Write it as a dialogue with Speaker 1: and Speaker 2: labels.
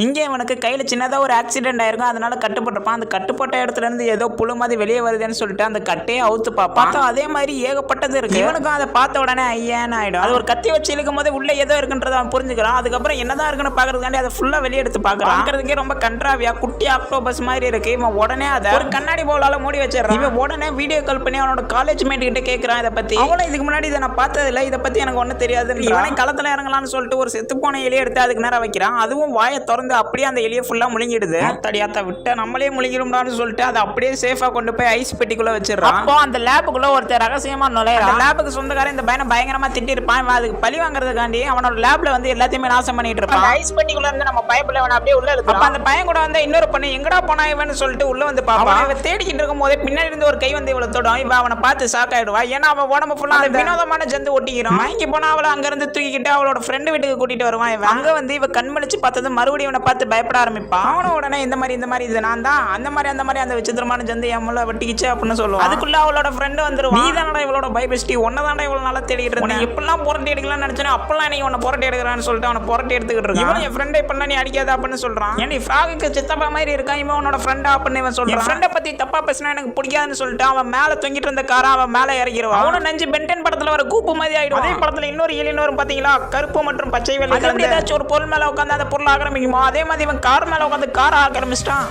Speaker 1: இங்கே இவனுக்கு கையில் சின்னதாக ஒரு ஆக்சிடென்ட் ஆயிருக்கும், அதனால கட்டுப்பட்டிருப்பான். அந்த கட்டுப்பட்ட இடத்துல இருந்து ஏதோ புழு மாதிரி வெளியே வருதுன்னு சொல்லிட்டு அந்த கட்டையை அவுத்து பார்ப்பான். அதே மாதிரி ஏகப்பட்டது இருக்கு. இவனுக்கும் அதை பார்த்த உடனே ஐயான்னு ஆயிடும். அது ஒரு கத்தி வச்சு இழுக்கும் போது உள்ள ஏதோ இருக்குன்றத அவன் புரிஞ்சுக்கிறான். அதுக்கப்புறம் என்னதான் இருக்குன்னு பாக்குறதுக்காண்டி அதை ஃபுல்லா வெளியே எடுத்து பாக்குறதுக்கே ரொம்ப கன்றாவியா குட்டி ஆக்டோபஸ் மாதிரி இருக்கு. இவன் உடனே அதை ஒரு கண்ணாடி பவுலால மூடி வச்சிடறான். இவன் உடனே வீடியோ கால் பண்ணி அவனோட காலேஜ் மேட் கிட்ட கேட்கறான் இதை பத்தி. அவனும் இதுக்கு முன்னாடி இதை நான் பார்த்தது இல்லை, இதை பத்தி எனக்கு ஒன்றும் தெரியாது. இவனை களத்துல இறங்கலாம்னு சொல்லிட்டு ஒரு செத்து போன எலியை எடுத்து அதுக்கு நேரம் வைக்கிறான். அதுவும் வாயை திறந்து அப்படியே அந்த எலியை ஃபுல்லா முழுங்கிடுது. தடியாத்த விட்ட நம்மளே முழுங்கிடும்டான்னு சொல்லிட்டு அதை அப்படியே சேஃபா கொண்டு போய் ஐஸ் பெட்டிக்குள்ள வச்சிடறான். அப்போ அந்த லேபுக்குள்ள ஒருத்தர் ரகசியமா நுழையறான். லேபுக்கு சொந்தக்காரன் இந்த பையனை பயங்கரமா திட்டி இருப்பான். அதுக்கு பழி வாங்குறதுக்காண்டி அவனோட லேப்ல வந்து எல்லாத்தையுமே நாசம் பண்ணிட்டு இருப்பான். ஐஸ் பெட்டிக்குள்ள இருந்து நம்ம பயப்புல அவன் அப்படியே உள்ள இருக்கு. அப்ப அந்த பையன் கூட வந்து இன்னொரு பொண்ணு எங்கடா போனா இவன்னு சொல்லிட்டு உள்ள வந்து பாப்பான். இவன் தேடிக்கிட்டு இருக்கும் போதே பின்னாடி இருந்து ஒரு கை வந்து இவ்வளவு தொடும். இவன் அவனை பார்த்து ஷாக் ஆயிடுவா. ஏன்னா அவன் உடம்பு ஃபுல்லா அந்த வினோதமான ஜந்து ஒட்டிக்கிறான். மயங்கி போனா அவளை அங்க இருந்து தூக்கிக்கிட்டு அவளோட ஃப்ரெண்டு வீட்டுக்கு கூட்டிட்டு வருவான். இவன் அங்க வந்து இவ கண்மணிச்சு பார்த்தது மறுபடியும் இவனை பார்த்து பயப்பட ஆரம்பிப்பான். அவனும் உடனே இந்த மாதிரி இது நான் தான் அந்த மாதிரி அந்த விசித்திரமான ஜந்து எம்மல வெட்டிக்கிச்சு அப்படின்னு சொல்லுவான். அதுக்குள்ள அவளோட ஃப்ரெண்டு வந்துருவான். நீ தானடா இவளோட பைபெஸ்டி, ஒன்னதாண்டா இவ்வளவு நாளா தேடிட்டு இருந்தேன். எப்பெல்லாம் புரட்டி எடுக்கலாம்னு நினைச்சேன், அப்பெல்லாம் நீ உன்னை புரட்டி எடுக்கிறான்னு சொல்லிட்டு அவனை புரட்டி எடுத்துக்கிட்டு இருக்கான். இவன் என் ஃப்ரெண்டை இப்பெல்லாம் நீ அடிக்காத அப்படின்னு சொல்றான். ஏன் ஃப்ராகுக்கு சித்தப்பா மாதிரி இருக்கான், இவன் உன்னோட ஃப்ரெண்டா அப்படின்னு இவன் சொல்றான். ஃப்ரெண்டை பத்தி தப்பா பேசினா எனக்கு பிடிக்காதுன்னு சொல்லிட்டு அவன் மேல தொங்கிட்டு இருந்த காரை அவன் மேல இறங்கிடுவான். அவனும் நெஞ்சு பென்டென் படத்துல வர கூப்பு மாதிரி ஆயிடும். அதே படத்துல இன்னொரு எலினோரும் பாத்தீங்களா, கருப்பு மற்றும் பச்சை வெள்ளை ஏதாச்சும் ஒரு பொருள் மேல உட்காந்து அந்த பொருள் ஆக்கிரமிக்குமோ அதே மாதிரி இவன் கார் மேல உட்காந்து கார் ஆக்கிரமிச்சிட்டான்.